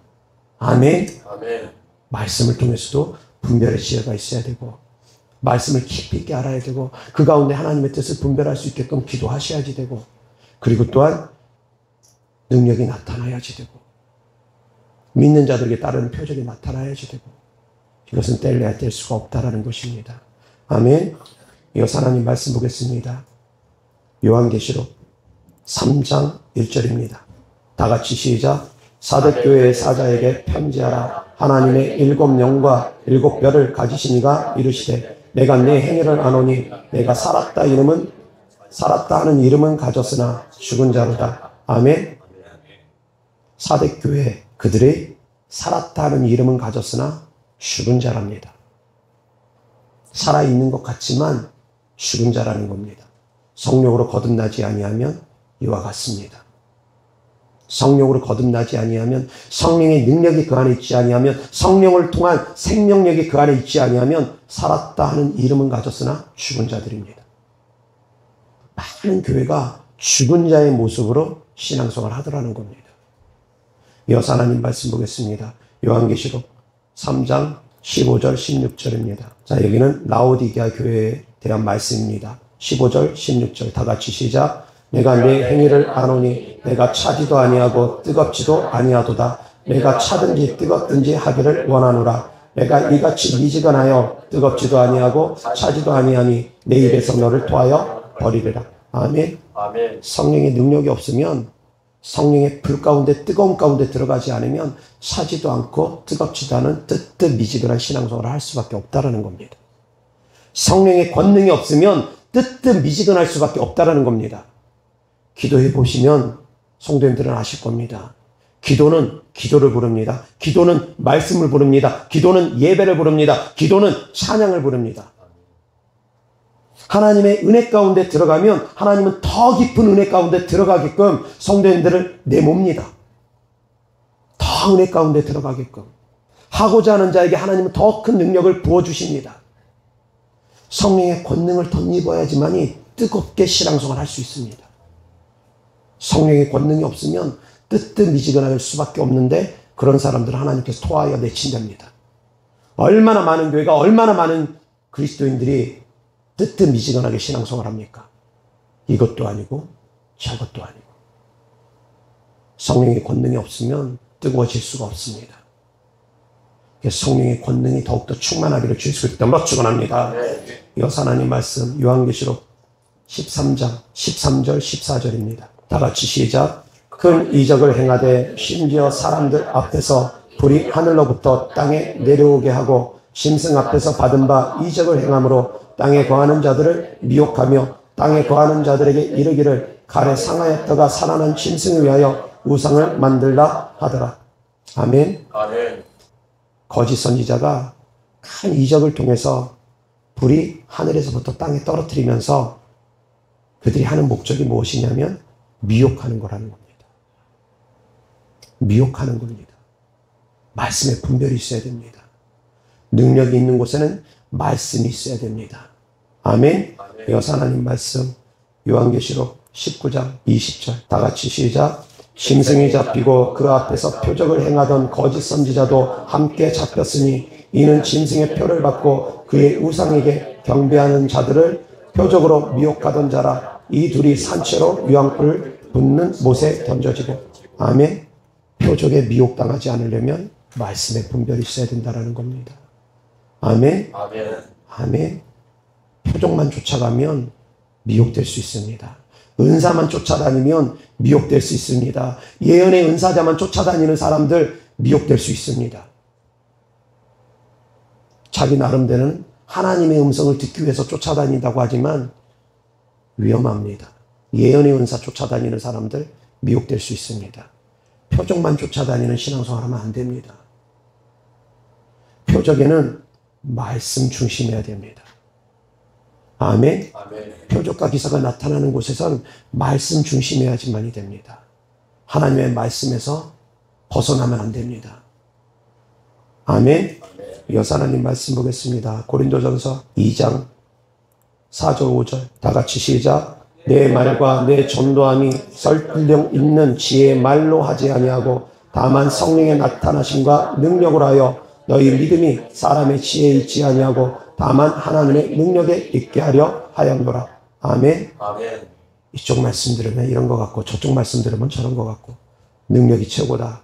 아멘. 말씀을 통해서도 분별의 지혜가 있어야 되고 말씀을 깊이 있게 알아야 되고 그 가운데 하나님의 뜻을 분별할 수 있게끔 기도하셔야지 되고 그리고 또한 능력이 나타나야지 되고 믿는 자들에게 따르는 표적이 나타나야지 되고 이것은 뗄래야 뗄 수가 없다라는 것입니다. 아멘. 이어서 하나님 말씀 보겠습니다. 요한계시록 3장 1절입니다. 다 같이 시작. 사대교회의 사자에게 편지하라. 하나님의 7영과 7별을 가지신 이가 이르시되 내가 내 행위를 아노니 내가 살았다 하는 이름은 가졌으나 죽은 자로다. 아멘. 사대교회 그들이 살았다 하는 이름은 가졌으나 죽은 자랍니다. 살아있는 것 같지만 죽은 자라는 겁니다. 성령으로 거듭나지 아니하면 이와 같습니다. 성령으로 거듭나지 아니하면 성령의 능력이 그 안에 있지 아니하면 성령을 통한 생명력이 그 안에 있지 아니하면 살았다 하는 이름은 가졌으나 죽은 자들입니다. 많은 교회가 죽은 자의 모습으로 신앙생활을 하더라는 겁니다. 이어서 하나님 말씀 보겠습니다. 요한계시록 3장 15절 16절입니다. 자, 여기는 라오디게아 교회에 대한 말씀입니다. 15절 16절 다 같이 시작. 내가 내 행위를 아노니 내가 차지도 아니하고 뜨겁지도 아니하도다. 내가 차든지 뜨겁든지 하기를 원하노라. 내가 이같이 미지근하여 뜨겁지도 아니하고 차지도 아니하니 내 입에서 너를 토하여 버리리라. 아멘. 성령의 능력이 없으면 성령의 불 가운데 뜨거운 가운데 들어가지 않으면 차지도 않고 뜨겁지도 않은 뜨뜻미지근한 신앙생활을 할 수밖에 없다는 겁니다. 성령의 권능이 없으면 뜨뜻미지근할 수밖에 없다라는 겁니다. 기도해 보시면 성도님들은 아실 겁니다. 기도는 기도를 부릅니다. 기도는 말씀을 부릅니다. 기도는 예배를 부릅니다. 기도는 찬양을 부릅니다. 하나님의 은혜 가운데 들어가면 하나님은 더 깊은 은혜 가운데 들어가게끔 성도님들을 내몹니다. 더 은혜 가운데 들어가게끔 하고자 하는 자에게 하나님은 더 큰 능력을 부어주십니다. 성령의 권능을 덧입어야지만이 뜨겁게 신앙생활을 할 수 있습니다. 성령의 권능이 없으면 뜨뜻미지근할 수밖에 없는데 그런 사람들은 하나님께서 토하여 내친답니다. 얼마나 많은 교회가 얼마나 많은 그리스도인들이 뜨뜻미지근하게 신앙생활을 합니까? 이것도 아니고 저것도 아니고. 성령의 권능이 없으면 뜨거워질 수가 없습니다. 성령의 권능이 더욱더 충만하기를 주 예수 그리스도 이름으로 축원합니다. 이어서 하나님 말씀 요한계시록 13장 13절 14절입니다. 다 같이 시작. 큰 이적을 행하되 심지어 사람들 앞에서 불이 하늘로부터 땅에 내려오게 하고 짐승 앞에서 받은 바 이적을 행함으로 땅에 거하는 자들을 미혹하며 땅에 거하는 자들에게 이르기를 칼에 상하였다가 살아난 짐승을 위하여 우상을 만들라 하더라. 아멘. 아멘. 거짓 선지자가 큰 이적을 통해서 불이 하늘에서부터 땅에 떨어뜨리면서 그들이 하는 목적이 무엇이냐면 미혹하는 거라는 겁니다. 미혹하는 겁니다. 말씀에 분별이 있어야 됩니다. 능력이 있는 곳에는 말씀이 있어야 됩니다. 아멘. 이어서 하나님 말씀 요한계시록 19장 20절 다 같이 시작. 짐승이 잡히고 그 앞에서 표적을 행하던 거짓 선지자도 함께 잡혔으니 이는 짐승의 표를 받고 그의 우상에게 경배하는 자들을 표적으로 미혹하던 자라. 이 둘이 산채로 유황불을 붓는 못에 던져지고. 아멘. 표적에 미혹당하지 않으려면 말씀에 분별이 있어야 된다는 겁니다. 아멘. 아멘. 아멘. 표적만 쫓아가면 미혹될 수 있습니다. 은사만 쫓아다니면 미혹될 수 있습니다. 예언의 은사자만 쫓아다니는 사람들 미혹될 수 있습니다. 자기 나름대로는 하나님의 음성을 듣기 위해서 쫓아다닌다고 하지만 위험합니다. 예언의 은사 쫓아다니는 사람들 미혹될 수 있습니다. 표적만 쫓아다니는 신앙생활하면 안 됩니다. 표적에는 말씀 중심해야 됩니다. 아멘. 아멘. 표적과 기사가 나타나는 곳에선 말씀 중심해야지만이 됩니다. 하나님의 말씀에서 벗어나면 안 됩니다. 아멘. 이어서 하나님 말씀 보겠습니다. 고린도전서 2장 4절 5절 다 같이 시작. 내 말과 내 전도함이 설득력 있는 지혜의 말로 하지 아니하고 다만 성령의 나타나심과 능력으로 하여 너희 믿음이 사람의 지혜에 있지 아니하고 다만 하나님의 능력에 있게 하려 하였노라. 아멘. 아멘. 이쪽 말씀 들으면 이런 것 같고 저쪽 말씀 들으면 저런 것 같고 능력이 최고다.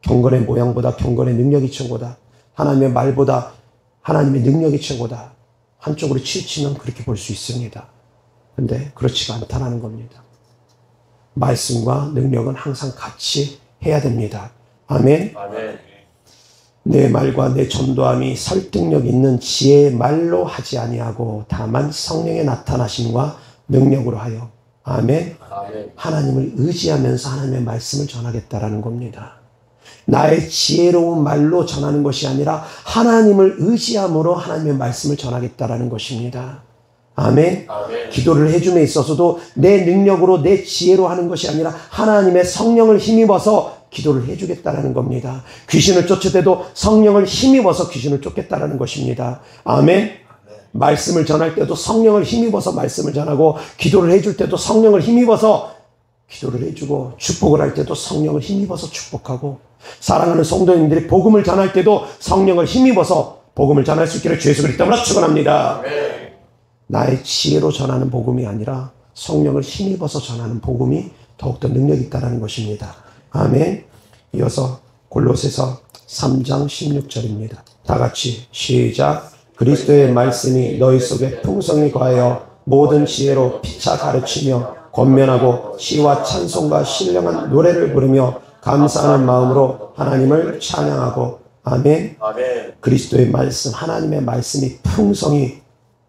경건의 모양보다 경건의 능력이 최고다. 하나님의 말보다 하나님의 능력이 최고다. 한쪽으로 치우치면 그렇게 볼 수 있습니다. 근데 그렇지가 않다는 겁니다. 말씀과 능력은 항상 같이 해야 됩니다. 아멘. 아멘. 내 말과 내 전도함이 설득력 있는 지혜의 말로 하지 아니하고 다만 성령의 나타나심과 능력으로 하여. 아멘. 아멘. 하나님을 의지하면서 하나님의 말씀을 전하겠다라는 겁니다. 나의 지혜로운 말로 전하는 것이 아니라 하나님을 의지함으로 하나님의 말씀을 전하겠다라는 것입니다. 아멘. 아멘. 기도를 해줌에 있어서도 내 능력으로 내 지혜로 하는 것이 아니라 하나님의 성령을 힘입어서 기도를 해주겠다라는 겁니다. 귀신을 쫓을 때도 성령을 힘입어서 귀신을 쫓겠다라는 것입니다. 아멘. 말씀을 전할 때도 성령을 힘입어서 말씀을 전하고 기도를 해줄 때도 성령을 힘입어서 기도를 해주고 축복을 할 때도 성령을 힘입어서 축복하고 사랑하는 성도님들이 복음을 전할 때도 성령을 힘입어서 복음을 전할 수 있기를 주 예수 그리스도 이름으로 축원합니다. 아멘. 나의 지혜로 전하는 복음이 아니라 성령을 힘입어서 전하는 복음이 더욱더 능력이 있다는 것입니다. 아멘. 이어서 골로새서 3장 16절입니다. 다 같이 시작. 그리스도의 말씀이 너희 속에 풍성히 거하여 모든 지혜로 피차 가르치며 권면하고 시와 찬송과 신령한 노래를 부르며 감사하는 마음으로 하나님을 찬양하고. 아멘. 아멘. 그리스도의 말씀, 하나님의 말씀이 풍성히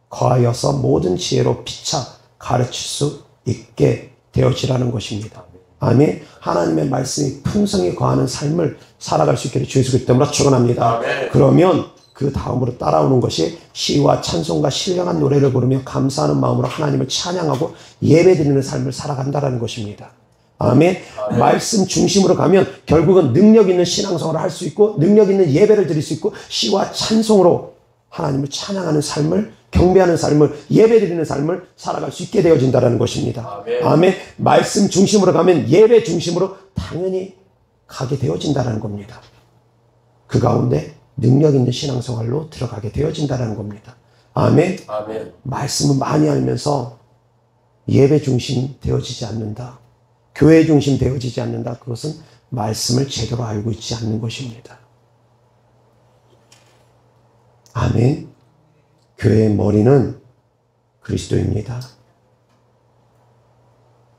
거하여서 모든 지혜로 피차 가르칠 수 있게 되어지라는 것입니다. 아멘. 하나님의 말씀이 풍성히 거하는 삶을 살아갈 수 있기를 주 예수 그리스도 이름으로 축원합니다. 그러면 그 다음으로 따라오는 것이 시와 찬송과 신령한 노래를 부르며 감사하는 마음으로 하나님을 찬양하고 예배드리는 삶을 살아간다는 것입니다. 아멘. 말씀 중심으로 가면 결국은 능력 있는 신앙생활을 할 수 있고 능력 있는 예배를 드릴 수 있고 시와 찬송으로 하나님을 찬양하는 삶을, 경배하는 삶을, 예배드리는 삶을 살아갈 수 있게 되어진다는 것입니다. 아멘. 말씀 중심으로 가면 예배 중심으로 당연히 가게 되어진다는 겁니다. 그 가운데 능력 있는 신앙생활로 들어가게 되어진다는 겁니다. 아멘. 아멘. 말씀을 많이 알면서 예배 중심 되어지지 않는다. 교회 중심 되어지지 않는다. 그것은 말씀을 제대로 알고 있지 않는 것입니다. 아멘. 교회의 머리는 그리스도입니다.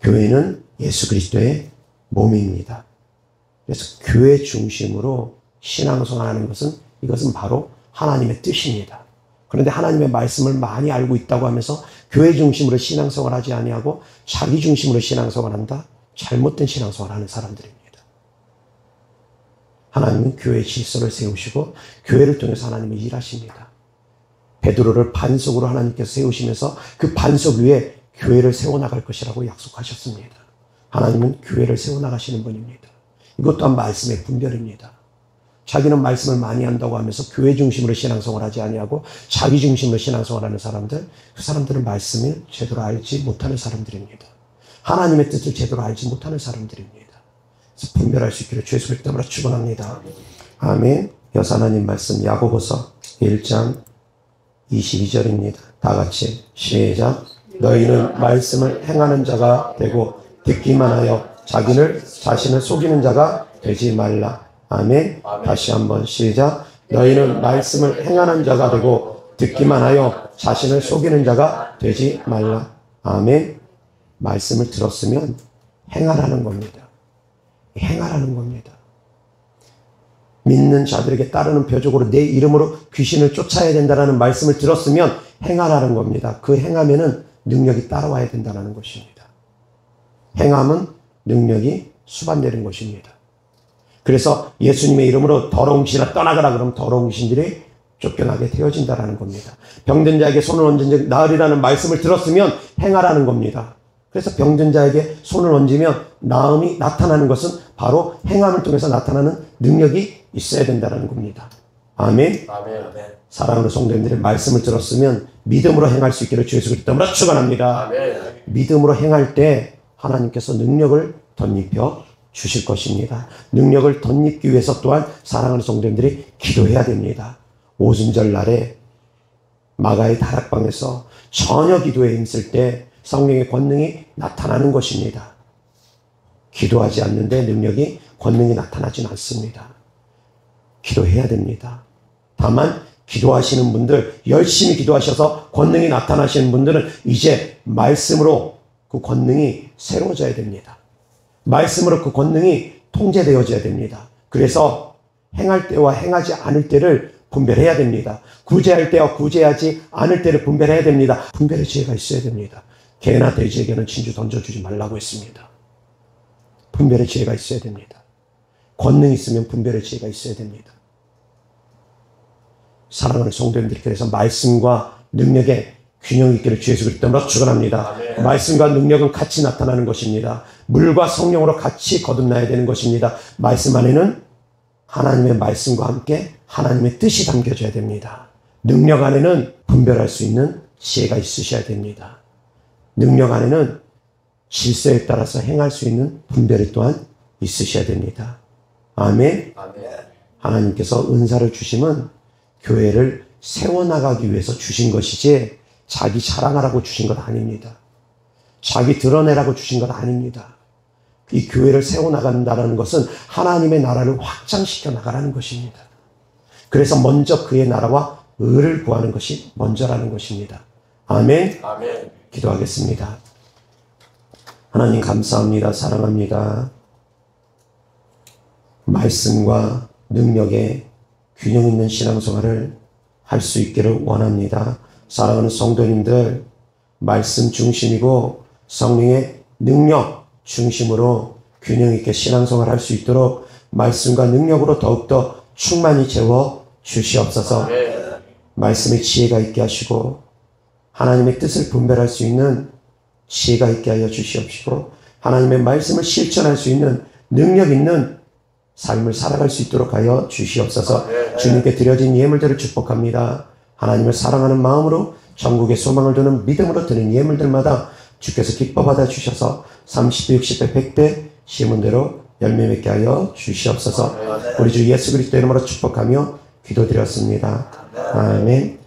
교회는 예수 그리스도의 몸입니다. 그래서 교회 중심으로 신앙생활하는 것은 이것은 바로 하나님의 뜻입니다. 그런데 하나님의 말씀을 많이 알고 있다고 하면서 교회 중심으로 신앙생활하지 아니하고 자기 중심으로 신앙생활한다? 잘못된 신앙생활하는 사람들입니다. 하나님은 교회의 질서를 세우시고 교회를 통해서 하나님은 일하십니다. 베드로를 반석으로 하나님께서 세우시면서 그 반석 위에 교회를 세워나갈 것이라고 약속하셨습니다. 하나님은 교회를 세워나가시는 분입니다. 이것 또한 말씀의 분별입니다. 자기는 말씀을 많이 한다고 하면서 교회 중심으로 신앙생활하지 아니하고 자기 중심으로 신앙생활하는 사람들, 그 사람들은 말씀을 제대로 알지 못하는 사람들입니다. 하나님의 뜻을 제대로 알지 못하는 사람들입니다. 그래서 분별할 수 있기를 주 예수 그리스도 이름으로 축원합니다. 아멘. 여호와 하나님 말씀 야고보서 1장 22절입니다. 다 같이 시작. 너희는 말씀을 행하는 자가 되고 듣기만 하여 자신을 속이는 자가 되지 말라. 아멘. 다시 한번 시작. 너희는 말씀을 행하는 자가 되고 듣기만 하여 자신을 속이는 자가 되지 말라. 아멘. 말씀을 들었으면 행하라는 겁니다. 행하라는 겁니다. 믿는 자들에게 따르는 표적으로 내 이름으로 귀신을 쫓아야 된다는 말씀을 들었으면 행하라는 겁니다. 그 행하면은 능력이 따라와야 된다는 것입니다. 행함은 능력이 수반되는 것입니다. 그래서 예수님의 이름으로 더러운 귀신아 떠나가라 그러면 더러운 귀신들이 쫓겨나게 되어진다는 겁니다. 병든 자에게 손을 얹은 즉 나으리라는 말씀을 들었으면 행하라는 겁니다. 그래서 병든 자에게 손을 얹으면 나음이 나타나는 것은 바로 행함을 통해서 나타나는 능력이 있어야 된다는 겁니다. 아멘. 아멘. 사랑하는 성도님들의 말씀을 들었으면 믿음으로 행할 수 있기를 주 예수 그리스도 이름으로 축원합니다. 아멘. 믿음으로 행할 때 하나님께서 능력을 덧입혀 주실 것입니다. 능력을 덧입기 위해서 또한 사랑하는 성도님들이 기도해야 됩니다. 오순절 날에 마가의 다락방에서 전혀 기도에 힘쓸 때 성령의 권능이 나타나는 것입니다. 기도하지 않는데 능력이 권능이 나타나진 않습니다. 기도해야 됩니다. 다만 기도하시는 분들, 열심히 기도하셔서 권능이 나타나시는 분들은 이제 말씀으로 그 권능이 새로워져야 됩니다. 말씀으로 그 권능이 통제되어져야 됩니다. 그래서 행할 때와 행하지 않을 때를 분별해야 됩니다. 구제할 때와 구제하지 않을 때를 분별해야 됩니다. 분별의 지혜가 있어야 됩니다. 개나 돼지에게는 진주 던져주지 말라고 했습니다. 분별의 지혜가 있어야 됩니다. 권능이 있으면 분별의 지혜가 있어야 됩니다. 사랑하는 성도님들이 그래서 말씀과 능력의 균형 있기를 주 예수 그리스도 이름으로 축원합니다. 아멘. 말씀과 능력은 같이 나타나는 것입니다. 물과 성령으로 같이 거듭나야 되는 것입니다. 말씀 안에는 하나님의 말씀과 함께 하나님의 뜻이 담겨져야 됩니다. 능력 안에는 분별할 수 있는 지혜가 있으셔야 됩니다. 능력 안에는 질서에 따라서 행할 수 있는 분별이 또한 있으셔야 됩니다. 아멘. 아멘. 하나님께서 은사를 주심은 교회를 세워나가기 위해서 주신 것이지 자기 자랑하라고 주신 것 아닙니다. 자기 드러내라고 주신 것 아닙니다. 이 교회를 세워나간다는 것은 하나님의 나라를 확장시켜 나가라는 것입니다. 그래서 먼저 그의 나라와 의를 구하는 것이 먼저라는 것입니다. 아멘. 아멘. 기도하겠습니다. 하나님 감사합니다. 사랑합니다. 말씀과 능력의 균형 있는 신앙생활을 할 수 있기를 원합니다. 사랑하는 성도님들, 말씀 중심이고 성령의 능력 중심으로 균형 있게 신앙생활 할 수 있도록 말씀과 능력으로 더욱더 충만히 채워 주시옵소서. 말씀에 지혜가 있게 하시고 하나님의 뜻을 분별할 수 있는 지혜가 있게 하여 주시옵시고 하나님의 말씀을 실천할 수 있는 능력 있는 삶을 살아갈 수 있도록 하여 주시옵소서. 주님께 드려진 예물들을 축복합니다. 하나님을 사랑하는 마음으로 전국에 소망을 두는 믿음으로 드는 예물들마다 주께서 기뻐 받아 주셔서 30배, 60배, 100배 시문대로 열매 맺게 하여 주시옵소서. 우리 주 예수 그리스도 이름으로 축복하며 기도드렸습니다. 아멘.